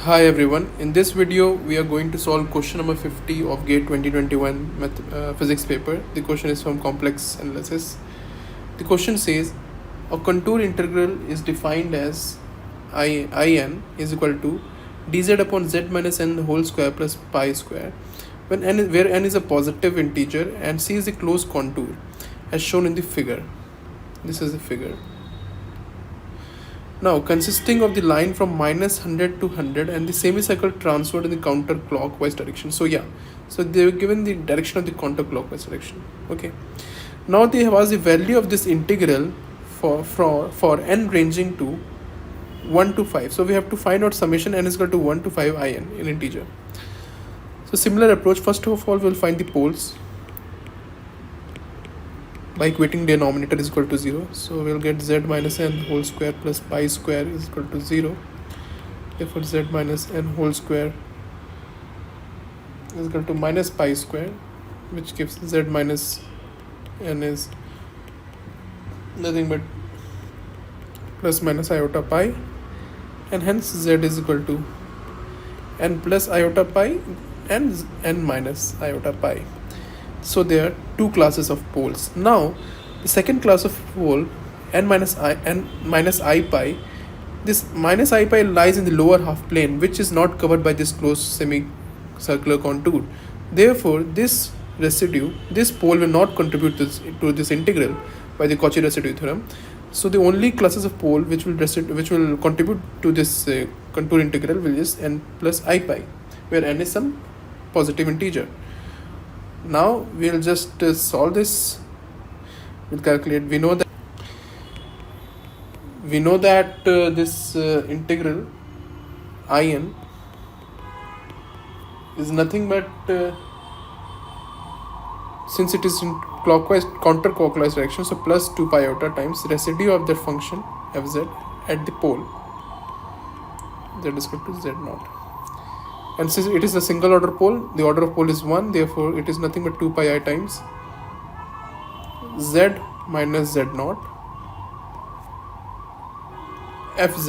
Hi everyone, in this video we are going to solve question number 50 of GATE 2021 physics paper. The question is from complex analysis. The question says a contour integral is defined as in is equal to dz upon z minus n whole square plus pi square when where n is a positive integer and c is a closed contour as shown in the figure. This is the figure. Now, consisting of the line from minus 100 to 100 and the semicircle transferred in the counterclockwise direction. So they were given the direction of the counterclockwise direction. Okay. Now they have asked the value of this integral for n ranging to 1 to 5. So we have to find out summation n is equal to 1 to 5 in integer. So similar approach. First of all, we'll find the poles by equating denominator is equal to 0. So we'll get z minus n whole square plus pi square is equal to 0. Therefore z minus n whole square is equal to minus pi square, which gives z minus n is nothing but plus minus iota pi, and hence z is equal to n plus iota pi and n minus iota pi. So there are two classes of poles. Now the second class of pole n minus I pi, this minus I pi lies in the lower half plane, which is not covered by this closed semicircular contour. Therefore this pole will not contribute to this integral by the Cauchy residue theorem. So the only classes of pole which will contribute to this contour integral will is n plus I pi, where n is some positive integer. Now we'll just solve this. We'll calculate. We know that this integral in is nothing but since it is in counterclockwise direction, so plus 2 pi iota times residue of that function fz at the pole z is equal to z naught. And since it is a single order pole, the order of pole is 1, therefore it is nothing but 2 pi I times z minus z naught fz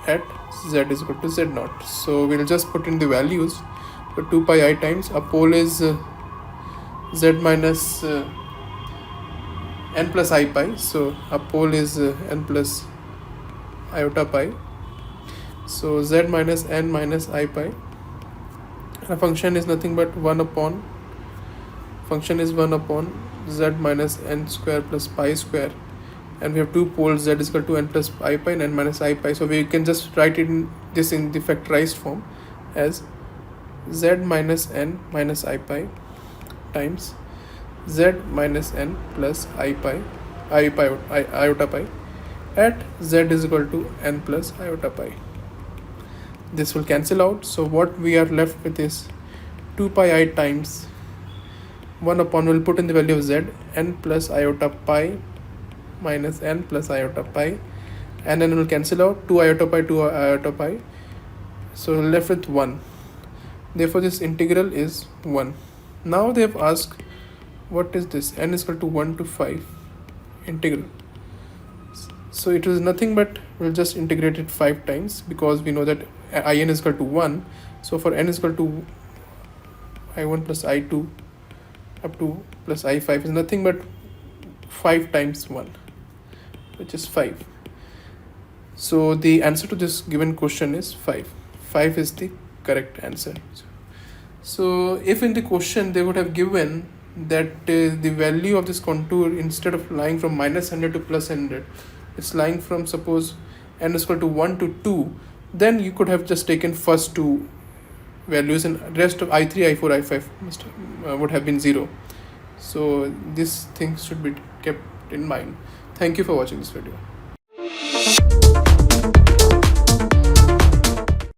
at z is equal to z naught. So we'll just put in the values. So 2 pi I times a pole is z minus n plus I pi, so a pole is n plus iota pi, so z minus n minus I pi. A function is nothing but 1 upon z minus n square plus pi square, and we have two poles, z is equal to n plus I pi and n minus I pi. So we can just write it in the factorized form as z minus n minus I pi times z minus n plus I pi iota pi at z is equal to n plus iota pi. This will cancel out, so what we are left with is 2 pi I times 1 upon, we'll put in the value of z, n plus iota pi minus n plus iota pi, and then we'll cancel out 2 iota pi, so we're left with 1. Therefore this integral is 1. Now they have asked what is this, n is equal to 1 to 5 integral. So it is nothing but we'll just integrate it 5 times, because we know that in is equal to 1. So for n is equal to I1 plus I2 up to plus I5 is nothing but 5 times 1, which is 5. So the answer to this given question is 5. 5 is the correct answer. So if in the question they would have given that the value of this contour, instead of lying from minus 100 to plus 100, it's lying from, suppose, n is equal to 1 to 2, then you could have just taken first two values and rest of I3, I4, I5 would have been 0. So this thing should be kept in mind. Thank you for watching this video.